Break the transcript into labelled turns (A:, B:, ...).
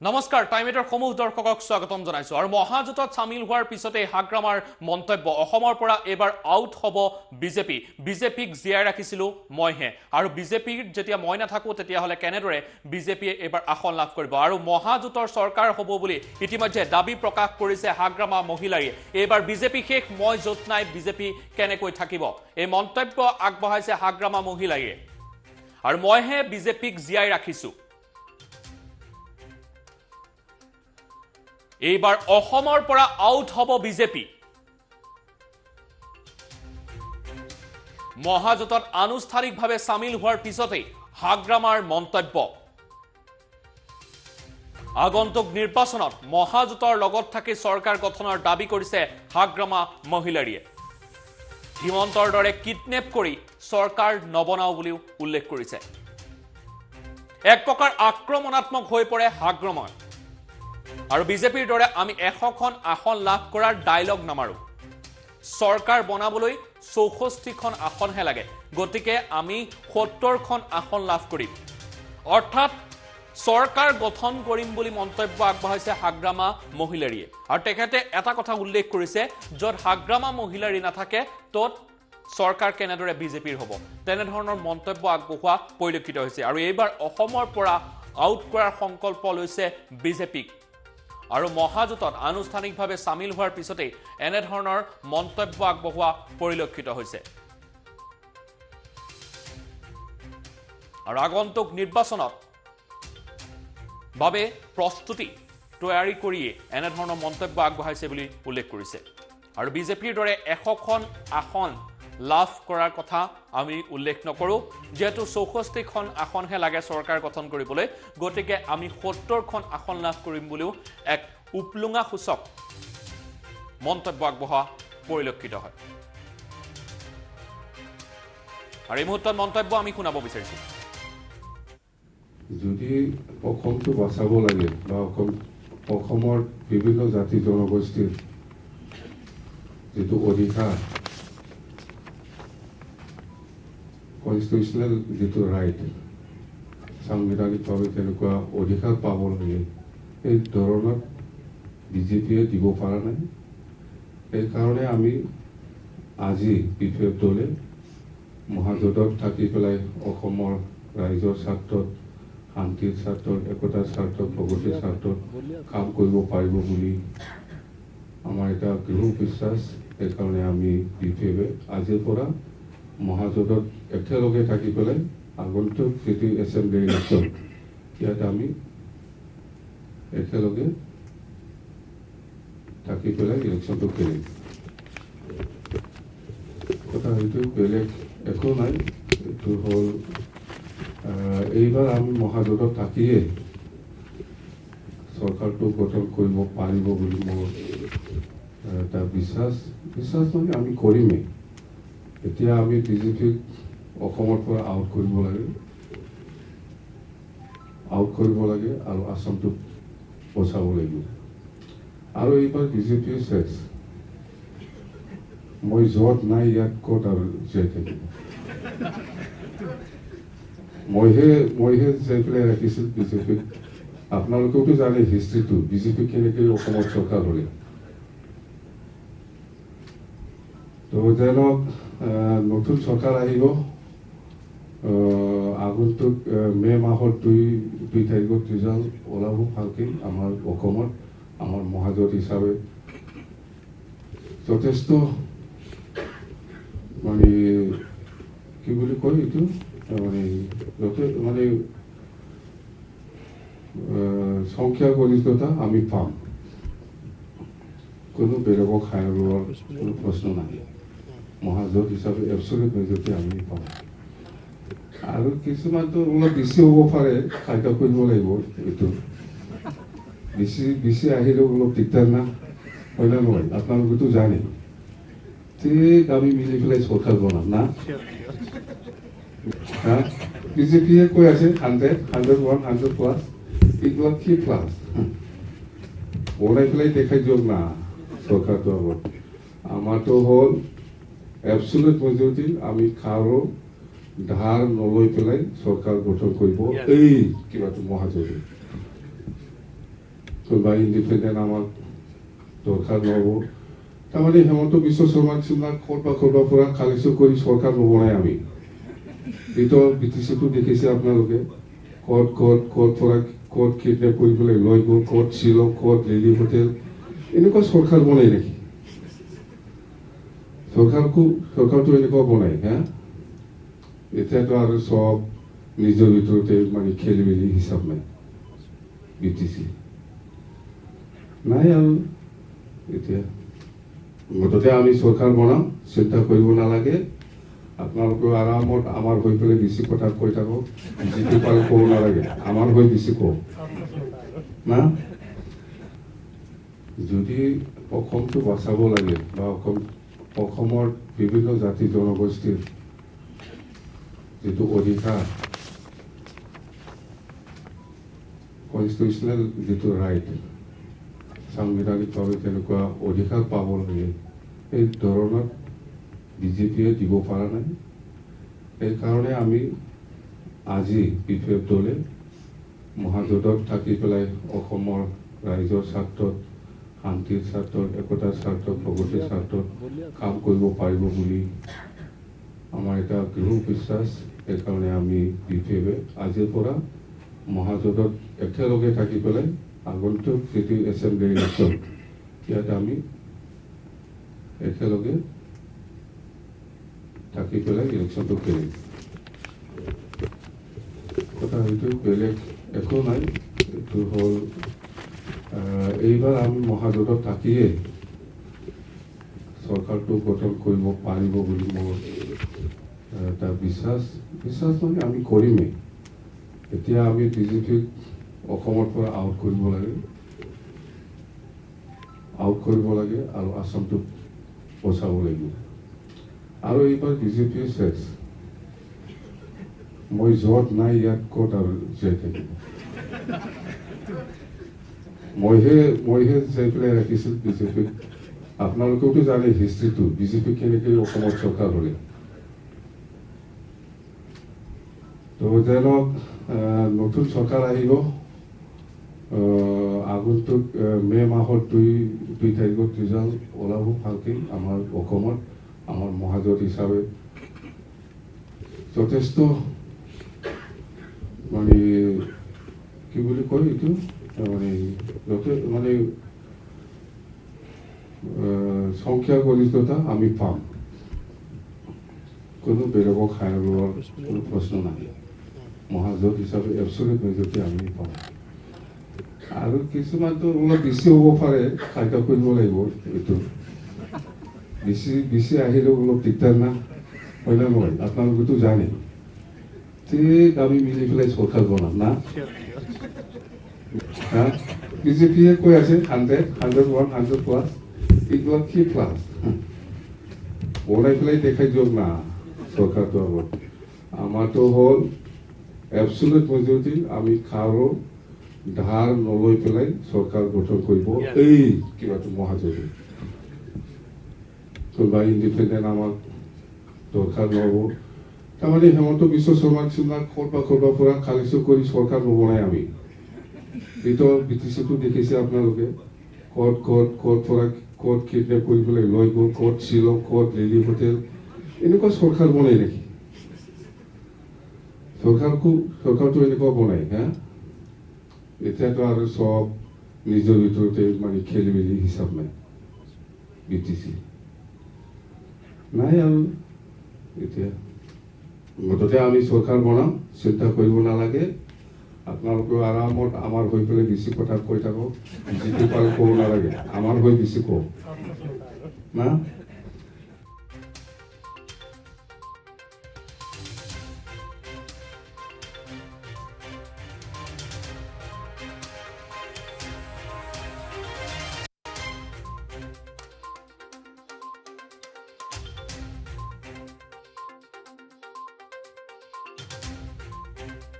A: নমস্কাৰ টাইমেটৰ সমূহ দৰ্শকক স্বাগতম জনাইছো আৰু মহাজোঁটত সামিল হোৱাৰ পিছতে হাগ্ৰামাৰ মন্তব্য অসমৰ পৰা এবাৰ আউট হ'ব বিজেপিক জিয়াই ৰাখিছিলো মইহে আৰু বিজেপিৰ যেতিয়া মই নাথাকো তেতিয়া হলে কেনেদৰে বিজেপিয়ে এবাৰ আসন লাভ কৰিব আৰু মহাজোঁটৰ চৰকাৰ হ'ব বুলি ইতিমধ্যে দাবী প্ৰকাশ কৰিছে হাগ্ৰামা মহিলাৰীয়ে এবাৰ বিজেপি শেষ মই য'ত নাই বিজেপি কেনেকৈ থাকিব এই মন্তব্য আগবঢ়াইছে হাগ্ৰামা মহিলাৰীয়ে আৰু মইহে বিজেপিক জিয়াই ৰাখিছো এইবাৰ অসমৰ পৰা আউট হ'ব বিজেপি মহাজোঁটত আনুষ্ঠানিকভাৱে সামিল হোৱাৰ পিছতে হাগ্ৰামাৰ মন্তব্য আগন্তুক নিৰ্বাচনত মহাজোঁটৰ লগত থাকি চৰকাৰ গঠনৰ দাবী কৰিছে হাগ্ৰামা মহিলাৰীয়ে হিমন্তৰ দৰে কিডনেপ কৰি চৰকাৰ নবনাও বুলিও উল্লেখ কৰিছে এক প্ৰকাৰ আক্ৰমণাত্মক হৈ পৰে হাগ্ৰামা আৰু বিজেপিৰ দৰে আমি 100খন আসন লাভ কৰাৰ ডায়লগ নামাৰো চৰকাৰ বনাবলৈ 64খন আসনহে লাগে গতিকে আমি 70খন আসন লাভ কৰিম অৰ্থাৎ চৰকাৰ গঠন কৰিম বুলি মন্তব্য আগবঢ়াইছে হাগ্ৰামা মহিলাৰীয়ে আৰু তেখেতে এটা কথা উল্লেখ কৰিছে য'ত হাগ্ৰামা মহিলাৰী নাথাকে তত চৰকাৰ কেনেদৰে বিজেপিৰ হ'ব তেনে ধৰণৰ মন্তব্য আগবঢ়োৱা পৰিলক্ষিত হৈছে আৰু এইবাৰ অসমৰ পৰা আউট কৰাৰ সংকল্প লৈছে বিজেপিক আৰু মহাজোঁটত আনুষ্ঠানিকভাৱে সামিল হোৱাৰ পিছতে এনে ধৰণৰ মন্তব্য আগবঢ়োৱা পৰিলক্ষিত হৈছে আৰু আগন্তুক নিৰ্বাচনত বাবে প্ৰস্তুতি তৈয়াৰী কৰিয়ে এনে ধৰণৰ মন্তব্য আগবঢ়াইছে বুলি উল্লেখ কৰিছে আৰু বিজেপিৰ দৰে 100খন আসন লাভ কৰাৰ কথা আমি উল্লেখ নকৰো যেহেতু 64খন আসনহে লাগে চৰকাৰ গঠন কৰিবলৈ গতিকে আমি 70খন আসন লাভ কৰিম বুলিও এক উপলুঙা সূচক মন্তব্য আগবঢ়োৱা পৰিলক্ষিত হয় আৰু এই মুহূৰ্তত মন্তব্য আমি শুনাব বিচাৰিছো
B: যদি অসমটো বচাব লাগে বা অসমৰ বিভিন্ন জাতি জনগোষ্ঠীৰ যেটো অধিকাৰ কনষ্টিটিউচনেল যেটো ৰাইট সাংবিধানিকভাৱে তেনেকুৱা অধিকাৰ পাব লাগে এই ধৰণৰ বিজেপিয়ে দিব পৰা নাই এই কাৰণে আমি আজি বিজেপি দলে মহাজোঁটত থাকি পেলাই অসমৰ ৰাইজৰ স্বাৰ্থত শান্তিৰ স্বাৰ্থত একতাৰ স্বাৰ্থত প্ৰগতিৰ স্বাৰ্থত কাম কৰিব পাৰিব বুলি আমাৰ এটা দৃঢ় বিশ্বাস সেইকাৰণে আমি বিজেপিয়ে আজিৰ পৰা মহাজোঁটত একেলগে থাকি পেলাই আগন্তুক যিটো এছেম্বলি ইলেকশ্যন ইয়াত আমি একেলগে থাকি পেলাই ইলেকশ্যনটো খেলিম কথা হয়তো বেলেগ একো নাই এইটো হ'ল এইবাৰ আমি মহাজোঁটত থাকিয়ে চৰকাৰটো গঠন কৰিব পাৰিব বুলি মোৰ এটা বিশ্বাস মানে আমি কৰিমেই এতিয়া আমি বিজেপিক অসমৰ পৰা আউট কৰিব লাগে আৰু আসামটো বচাব লাগিব আৰু এইবাৰ বিজেপিয়ে শেষ মই য'ত নাই ইয়াত ক'ত আৰু জীয়াই থাকিব মইহে যাই পেলাই ৰাখিছিল বিজেপিক আপোনালোকেওতো জানে হিষ্ট্ৰীটো বিজেপি কেনেকৈ অসমত চৰকাৰ হ'লে তো যেনক নতুন চৰকাৰ আহিব আগন্তুক মে মাহৰ 2 তাৰিখত ৰিজাল্ট ওলাব ভালকৈ আমাৰ অসমত আমাৰ মহাজোঁট হিচাপে যথেষ্ট মানে কি বুলি কয় এইটো মানে সংখ্যাগৰিষ্ঠতা আমি পাম কোনো বেলেগক খাই লোৱাৰ কোনো প্ৰশ্ন নাই মহাজোঁট হিচাপে এবছলিউট মেজৰিটি আমি পাম আৰু কিছুমানটো অলপ বেছি হ'ব পাৰে খাদ্য কৰিব লাগিব এইটো বেছি আহিলেও অলপ দিগদাৰ না হয় না নহয় আপোনালোকেতো জানে ঠিক আমি মিলি পেলাই চৰকাৰ বনাম না বিজেপিয়ে কৈ আছে 100 এইবিলাক কি প্লাছ বনাই পেলাই দেখাই দিয়ক না চৰকাৰটো আগত আমাৰতো হ'ল এবছলিউট মেজৰিটি আমি কাৰো ধাৰ নলৈ পেলাই চৰকাৰ গঠন কৰিব এই কিবাটো মহাজোঁটে কোনোবা ইণ্ডিপেণ্ডেণ্ট আমাক দৰকাৰ নহ'ব। তাৰমানে হেমন্ত বিশ্ব শৰ্মাৰ নিচিনা ক'ৰবাৰ পৰা কালেকশ্যন কৰি চৰকাৰ নবনাই আমি। এইটো BTCটো দেখিছে আপোনালোকে, ক'ত কিডনেপ কৰি পেলাই লৈ গ'ল, ক'ত শ্বিলং, ক'ত দিল্লী হোটেল, এনেকুৱা চৰকাৰ বনাই নেকি? চৰকাৰটো এনেকুৱা বনাই হা? এতিয়াতো আৰু চব নিজৰ ভিতৰতে মানে খেলি মেলি হিচাপ নাই। BTC নাই আৰু এতিয়া মুঠতে আমি চৰকাৰ বনাম, চিন্তা কৰিব নালাগে। আপোনালোকে আৰামত আমাৰ হৈ পেলাই বেছি কথা কৈ থাকক, যিটো পাৰে ক'ব নালাগে, আমাৰ হৈ বেছি কওক না। যদি অসমটো বচাব লাগে বা অসমৰ বিভিন্ন জাতি জনগোষ্ঠীৰ যিটো অধিকাৰ, কনষ্টিটিউচনেল যিটো ৰাইট, সাংবিধানিকভাৱে তেনেকুৱা অধিকাৰ পাব লাগে, এই ধৰণত বিজেপিয়ে দিব পৰা নাই। সেইকাৰণে আমি আজি PPF দলে মহাজোঁটত থাকি পেলাই অসমৰ ৰাইজৰ স্বাৰ্থত, শান্তিৰ স্বাৰ্থত, একতাৰ স্বাৰ্থত, প্ৰগতিৰ স্বাৰ্থত কাম কৰিব পাৰিব বুলি আমাৰ এটা দৃঢ় বিশ্বাস। সেইকাৰণে আমি PPF আজিৰ পৰা মহাজোঁটত একেলগে থাকি পেলাই আগন্তুক যিটো এছেম্বলি ইলেকশ্যন, ইয়াত আমি একেলগে থাকি পেলাই ইলেকশ্যনটো খেলিম। কথা হয়তো বেলেগ একো নাই, এইটো হ'ল এইবাৰ আমি মহাজোঁটত থাকিয়ে চৰকাৰটো গঠন কৰিব পাৰিব বুলি মোৰ এটা বিশ্বাস মানে আমি কৰিমেই। এতিয়া আমি BJPক অসমৰ পৰা আউট কৰিব লাগে আৰু আসামটো বচাব লাগিব। আৰু এইবাৰ BJP শেষ, মই য'ত নাই ইয়াত ক'ত আৰু জীয়াই থাকিব। মইহে যাই পেলাই ৰাখিছিল BJPক। আপোনালোকেওতো জানে হিষ্ট্ৰীটো, BJP কেনেকৈ অসমত চৰকাৰ হ'লে। তো যেনক নতুন চৰকাৰ আহিব আগন্তুক মে মাহত 2 তাৰিখত ৰিজাল্ট ওলাব ভালকৈ আমাৰ অসমত। আমাৰ মহাজোঁট হিচাপে যথেষ্ট মানে কি বুলি কয় এইটো মানে সংখ্যাগৰিষ্ঠতা আমি পাম, কোনো বেলেগক খাই লোৱাৰ কোনো প্ৰশ্ন নাই। মহাজোঁট হিচাপে এবছলিউট মেজৰিটি আমি পাম। আৰু কিছুমানটো অলপ বেছি হ'ব পাৰে, কাইদা কৰিব লাগিব। এইটো বেছি আহিলেও অলপ দিগদাৰ না, হয় না নহয়? আপোনালোকেতো জানে। ঠিক আমি মিলি পেলাই চৰকাৰ বনাম না। BJPয়ে কৈ আছে 100, 101, 100+, এইবিলাক কি প্লাছ বনাই পেলাই দেখাই দিয়ক না চৰকাৰটো আগত। আমাৰতো হ'ল এবছলিউট মেজৰিটি, আমি কাৰো ধাৰ নলৈ পেলাই চৰকাৰ গঠন কৰিব। এই কিবাটো মহাজোঁটে কোনোবা ইণ্ডিপেণ্ডেণ্ট আমাক দৰকাৰ নহ'ব। তাৰমানে হেমন্ত বিশ্ব শৰ্মাৰ নিচিনা ক'ৰবাৰ পৰা কালেকশ্যন কৰি চৰকাৰ নবনাই আমি। এইটো BTCটো দেখিছে আপোনালোকে, ক'ত কিডনেপ কৰি পেলাই লৈ গ'ল, ক'ত শ্বিলং, ক'ত দিল্লী হোটেল, এনেকুৱা চৰকাৰ বনাই নেকি? চৰকাৰটো এনেকুৱা বনাই হা? এতিয়াতো আৰু চব নিজৰ ভিতৰতে মানে খেলি মেলি হিচাপ নাই। BTC নাই আৰু এতিয়া মুঠতে আমি চৰকাৰ বনাম, চিন্তা কৰিব নালাগে। আপোনালোকে আৰামত আমাৰ হৈ পেলাই বেছি কথা কৈ থাকক, যিটো পাৰে ক'ব নালাগে, আমাৰ হৈ বেছি কওক না।